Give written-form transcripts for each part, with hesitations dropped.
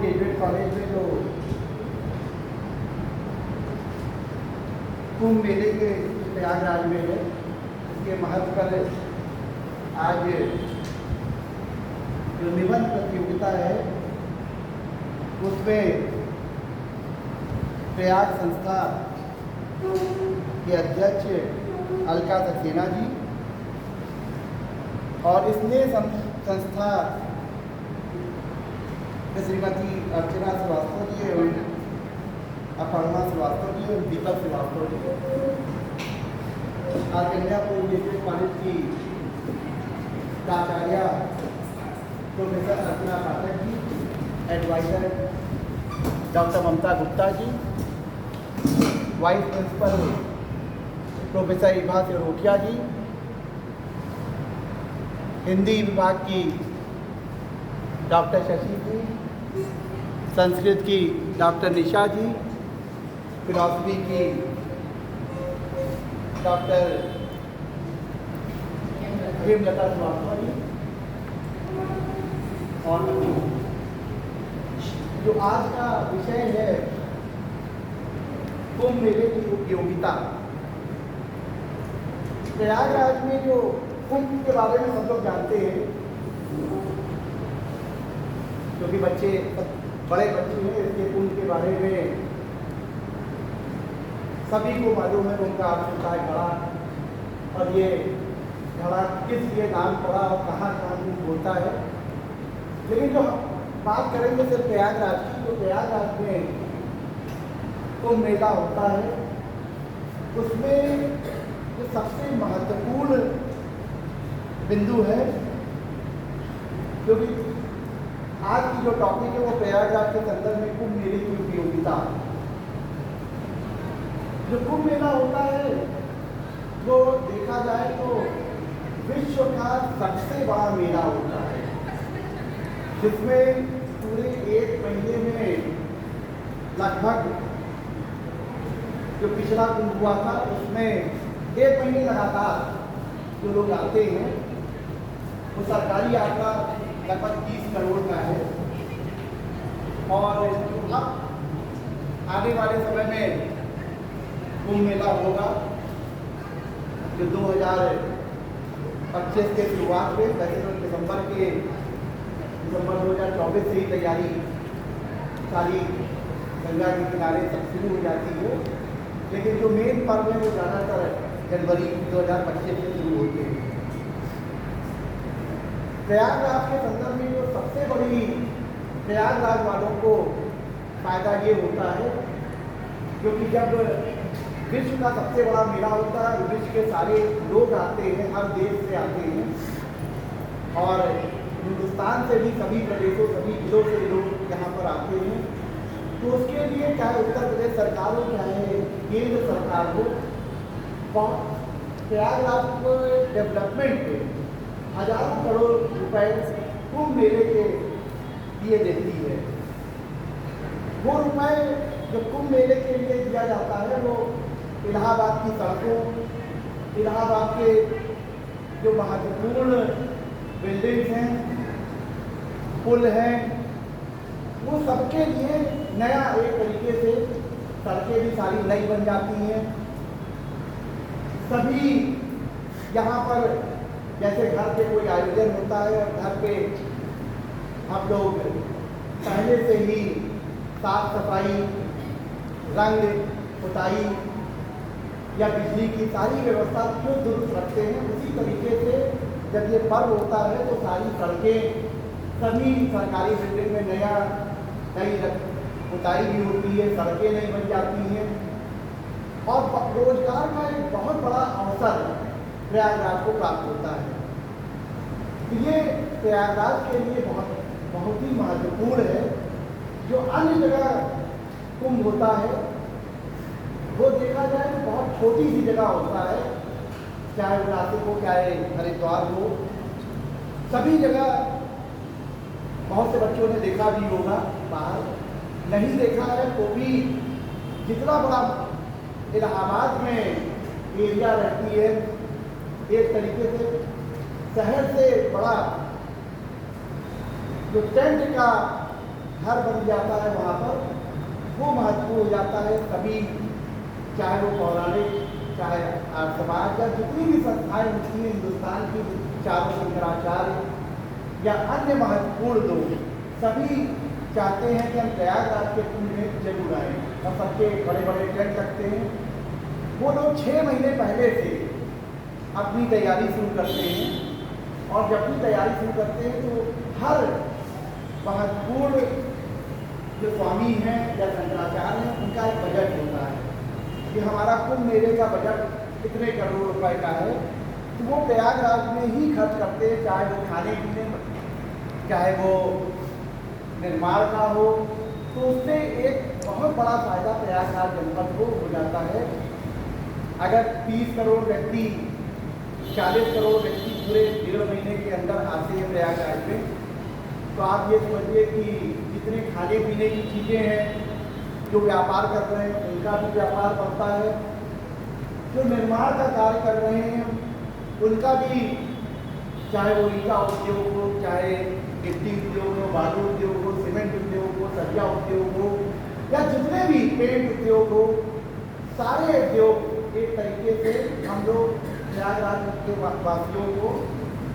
Graduate college में जो कुंभ मेले के प्रयागराज में है, इसके महत्व पर आज जो निबंध प्रतियोगिता है उसमें प्रयाग संस्था के अध्यक्ष अलका सक्सेना जी और इसने संस्था श्रीमती अर्चना श्रीवास्तव जी एवं अपर्णा श्रीवास्तव जी एवं दीपक श्रीवास्तव जी आज कन्यापुर ग्रेजुएट कॉलेज की प्राचार्य professor Archana Pathak ji, adviser doctor Mamta Gupta ji, vice principal professor Ibha Sirothiya ji, Hindi विभाग की डॉक्टर शशि जी, संस्कृत की डॉक्टर निशा जी, फिलॉसफी की डॉक्टर हेमलता श्रीवास्तव जी और जो आज का विषय है कुंभ मेले की उपयोगिता। प्रयागराज में जो कुंभ के बारे में सब लोग जानते हैं, क्योंकि बच्चे बड़े बच्चे हैं, इसके कुंभ के बारे में सभी को मालूम है। उनका अर्थ होता है घड़ा, और ये घड़ा किस लिए नाम पड़ा और कहाँ कहाँ कुंभ होता है। लेकिन जो बात करेंगे सिर्फ प्रयागराज की, तो प्रयागराज में कुंभ मेला होता है, उसमें जो सबसे महत्वपूर्ण बिंदु है, क्योंकि आज की जो टॉपिक है वो प्रयागराज के संदर्भ में कुंभ मेले की उपयोगिता। जो कुंभ मेला होता है वो देखा जाए तो विश्व का सबसे बड़ा मेला होता है, जिसमें पूरे एक महीने में लगभग जो पिछला कुंभ हुआ था उसमें एक महीने लगातार जो लोग आते हैं, वो सरकारी आंकड़ा लगभग 30 करोड़ का है। और अब आने वाले समय में कुंभ मेला होगा जो 2025 के शुरुआत में, दिसंबर 2024 से ही तैयारी सारी गंगा के किनारे तक शुरू हो जाती है, लेकिन जो मेन पर्व है वो ज़्यादातर जनवरी 2025 से शुरू होते हैं। प्रयागराज के संदर्भ में जो सबसे बड़ी प्रयागराज वालों को फायदा ये होता है, क्योंकि जब विश्व का सबसे बड़ा मेला होता है, विश्व के सारे लोग आते हैं, हर देश से आते हैं, और हिंदुस्तान से भी सभी प्रदेशों सभी जिलों से लोग यहाँ पर आते हैं। तो उसके लिए चाहे उत्तर प्रदेश सरकार हो चाहे केंद्र सरकार हो, प्रयागराज को डेवलपमेंट पे हजारों करोड़ रुपए कुंभ मेले के लिए देती है। वो रुपए जो कुंभ मेले के लिए दिया जाता है वो इलाहाबाद की सड़कों, इलाहाबाद के जो महत्वपूर्ण बिल्डिंग्स हैं, पुल हैं, वो सबके लिए नया एक तरीके से सड़कें भी सारी नई बन जाती हैं। सभी यहाँ पर जैसे घर पे कोई आयोजन होता है और घर पे हम लोग पहले से ही साफ सफाई, रंग पुताई या बिजली की सारी व्यवस्था क्यों दुरुस्त रखते हैं, उसी तरीके से जब ये पर्व होता है तो सारी सड़कें, सभी सरकारी बिल्डिंग में नई पुताई भी होती है, सड़कें नई बन जाती हैं, और रोजगार का एक बहुत बड़ा अवसर प्रयागराज को प्राप्त होता है। ये प्रयागराज के लिए बहुत ही महत्वपूर्ण है। जो अन्य जगह कुंभ होता है वो देखा जाए तो बहुत छोटी सी जगह होता है, चाहे वो नासिक हो चाहे हरिद्वार हो, सभी जगह बहुत से बच्चों ने देखा भी होगा, बाहर नहीं देखा है तो भी जितना बड़ा इलाहाबाद में एरिया रहती है, एक तरीके से शहर से बड़ा जो टेंट का घर बन जाता है वहाँ पर, वो महत्वपूर्ण हो जाता है। सभी, चाहे वो पौराणिक, चाहे समाज या जितनी भी संस्थाएं होती हैं हिंदुस्तान की, चारों शंकराचार्य या अन्य महत्वपूर्ण लोग, सभी चाहते हैं कि हम प्रयागराज के कुंभ में जरूर आएँ और सबके बड़े बड़े टेंट लगते हैं। वो लोग 6 महीने पहले से अपनी तैयारी शुरू करते हैं, और जब भी तैयारी शुरू करते हैं तो हर महत्वपूर्ण जो स्वामी हैं या शंकराचार्य हैं, उनका एक बजट होता है कि हमारा कुंभ मेले का बजट इतने करोड़ रुपए का है, तो वो प्रयागराज में ही खर्च करते हैं, चाहे वो खाने पीने, चाहे वो निर्माण का हो। तो उससे एक बहुत बड़ा फायदा प्रयागराज जनपद को हो जाता है। अगर 30 करोड़ व्यक्ति, 40 करोड़ व्यक्ति पूरे 1.5 महीने के अंदर आते हैं प्रयागराज में, तो आप ये समझिए कि जितने खाने पीने की चीज़ें हैं, जो व्यापार कर रहे हैं उनका भी व्यापार बढ़ता है, जो निर्माण का कार्य कर रहे हैं उनका भी, चाहे वो ईटा उद्योग हो, चाहे गिट्टी उद्योग हो, बालू उद्योग हो, सीमेंट उद्योग हो, सरिया उद्योग हो, या जितने भी पेंट उद्योग हो, सारे उद्योग एक तरीके से हम लोग प्रयागराज के वासियों को,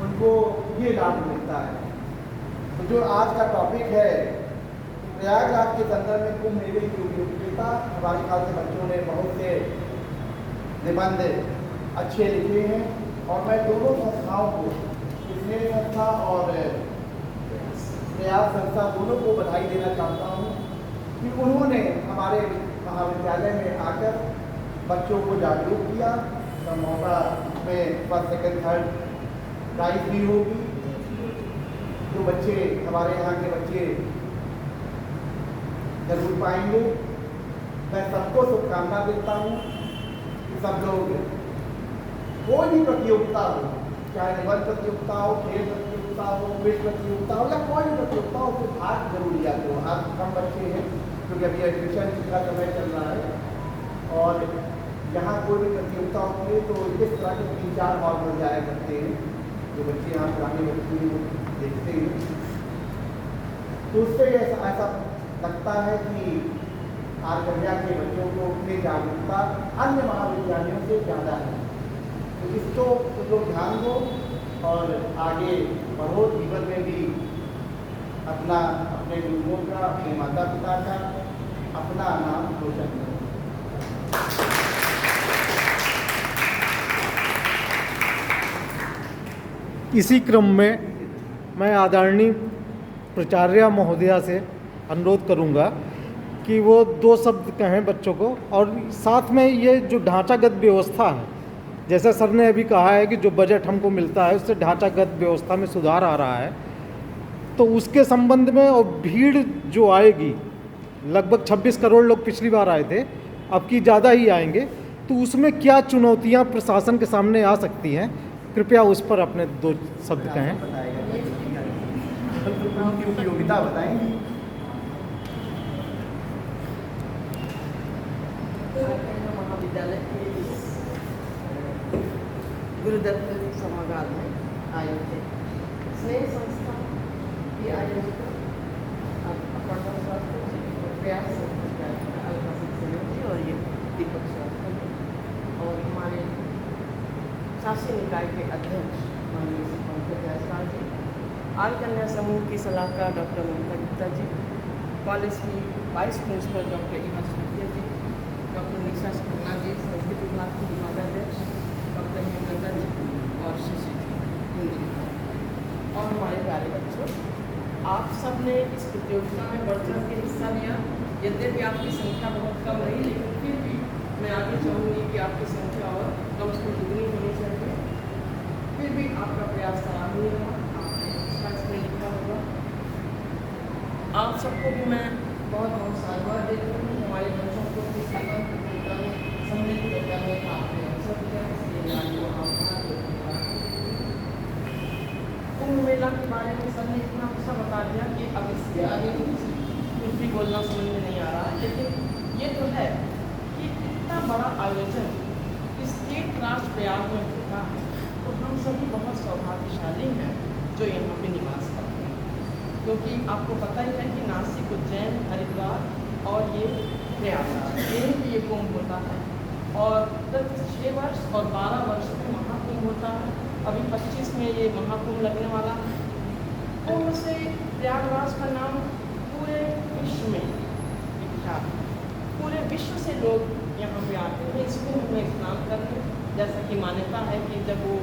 उनको ये लाभ मिलता है। तो जो आज का टॉपिक है, प्रयागराज के संदर्भ में कुंभ मेले की उपयोगिता, हमारे ख्याल से बच्चों ने बहुत से निबंध अच्छे लिखे हैं, और मैं दोनों संस्थाओं को, स्नेह संस्था और प्रयास संस्था, दोनों को बधाई देना चाहता हूँ कि उन्होंने हमारे महाविद्यालय में आकर बच्चों को जागरूक किया। तो मौका में फर्स्ट सेकंड थर्ड प्राइज भी होगी। जो बच्चे हमारे यहाँ के बच्चे जरूर पाएंगे, मैं सबको शुभकामना देता हूँ कि सब लोग, कोई भी प्रतियोगिता हो, चाहे निबंध प्रतियोगिता हो, खेल प्रतियोगिता हो, क्विज प्रतियोगिता हो, या कोई भी प्रतियोगिता हो, तो भाग जरूर लिया करो। आज कम बच्चे हैं क्योंकि अभी एडमिशन का समय चल रहा है, और यहाँ कोई भी प्रतियोगिता होती है तो इस तरह के 3-4 हॉल मिल जाया करते हैं, जो बच्चे यहाँ पुराने बच्चे देखते हैं। तो उससे ऐसा लगता है कि आर्कव्या के बच्चों को अपनी जागरूकता अन्य महाविद्यालयों से ज़्यादा है। तो इसको लोग ध्यान दो और आगे बढ़ो, जीवन में भी अपना, अपने गुरुओं का, अपने माता पिता का, अपना नाम रोशन करो। इसी क्रम में मैं आदरणीय प्राचार्य महोदया से अनुरोध करूंगा कि वो 2 शब्द कहें बच्चों को, और साथ में ये जो ढांचागत व्यवस्था है, जैसा सर ने अभी कहा है कि जो बजट हमको मिलता है उससे ढांचागत व्यवस्था में सुधार आ रहा है, तो उसके संबंध में, और भीड़ जो आएगी, लगभग 26 करोड़ लोग पिछली बार आए थे, अब की ज़्यादा ही आएंगे, तो उसमें क्या चुनौतियां प्रशासन के सामने आ सकती हैं, कृपया उस पर अपने 2 शब्द कहें। उनकी उपयोगिता बताएंगे। महाविद्यालय के गुरुदत्त सभागार में आयोजित स्नेह संस्था की आयोजित प्रयास अल्फा सिंह और ये दीपक श्रीवास्तव और हमारे शासी निकाय के अध्यक्ष माननीय पंकज जायसवाल जी, आल कन्या समूह की सलाहकार डॉक्टर ममता गुप्ता जी, कॉलेज की वाइस प्रिंसिपल डॉक्टर इमा सूर्य जी, डॉक्टर निशा खन्ना जी, संस्कृत विभाग की विभागाध्यक्ष डॉक्टर हेमलता जी और शिशि जी, और हमारे प्यारे बच्चों, आप सब ने इस प्रतियोगिता में बढ़ चढ़ के हिस्सा लिया। यद्यपि आपकी संख्या बहुत कम रही, लेकिन फिर भी मैं आगे चाहूँगी कि आपकी संख्या और कम से कम दुगनी होनी चाहिए। फिर भी आपका प्रयास सराहनीय रहा, आपने अच्छा इसमें लिखा होगा। आप सबको भी मैं बहुत बहुत साधुवाद देती हूँ। हमारे बच्चों को भी सेवा प्रतियोगिता में सम्मिलित करने में आपने अवसर दिया, इसलिए मैं आपको आभार देती हूँ। कुंभ मेला के बारे में सर ने इतना अच्छा बता दिया कि अब इसके आगे कुछ भी बोलना समझ में नहीं आ रहा है, लेकिन ये तो है कि इतना बड़ा आयोजन स्टेट राष्ट्र प्रयाग में होता है, तो हम सभी बहुत सौभाग्यशाली हैं जो यहाँ पे निवास करते हैं। क्योंकि आपको पता ही है कि नासिक, उज्जैन, हरिद्वार और ये प्रयागराज, यहीं पे ये कुंभ होता है। और प्रति 6 वर्ष और 12 वर्ष में महाकुंभ होता है। अभी 25 में ये महाकुंभ लगने वाला है। कुंभ से प्रयागराज का नाम पूरे विश्व में विख्यात है। पूरे विश्व से लोग यहाँ पे आते हैं इस कुंभ में स्नान करने। जैसा कि मान्यता है कि जब वो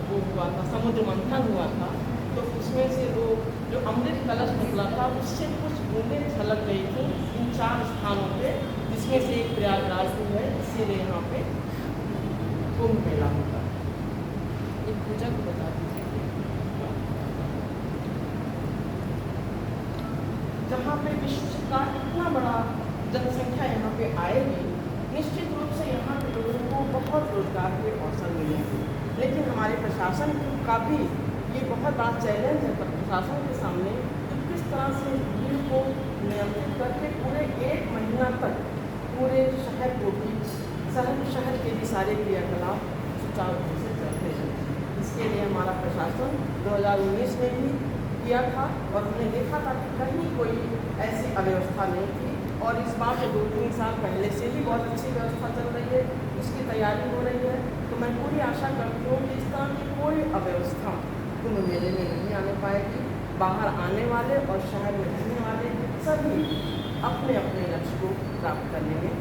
हुआ था, समुद्र मंथन हुआ था, तो उसमें से वो जो अमृत कलश निकला था उससे कुछ बूंदें छलक गई थी इन 4 स्थानों पे, जिसमें से एक प्रयागराज भी है। इसीलिए यहाँ पे कुंभ मेला होता है। एक पूजा को बता दीजिए। जहाँ पे विश्व का इतना बड़ा जनसंख्या यहाँ पे आएगी, निश्चित रूप से यहाँ के लोगों को बहुत रोजगार के अवसर मिलेंगे। लेकिन हमारे प्रशासन का भी ये बहुत बड़ा चैलेंज है प्रशासन के सामने कि किस तरह से भीड़ को नियंत्रित करके पूरे 1 महीना तक पूरे शहर को भी शहर के भी सारे क्रियाकलाप सुचारू रूप से चलते हैं। इसके लिए हमारा प्रशासन 2019 में भी किया था और हमने देखा था कि कहीं कोई ऐसी अव्यवस्था नहीं थी। और इस बार से 2-3 साल पहले से ही बहुत अच्छी व्यवस्था चल रही है, उसकी तैयारी हो रही है। तो मैं पूरी आशा करती हूँ कि इस तरह की कोई अव्यवस्था कुंभ मेले में नहीं आने पाएगी। बाहर आने वाले और शहर में रहने वाले सभी अपने अपने लक्ष्य को प्राप्त करने में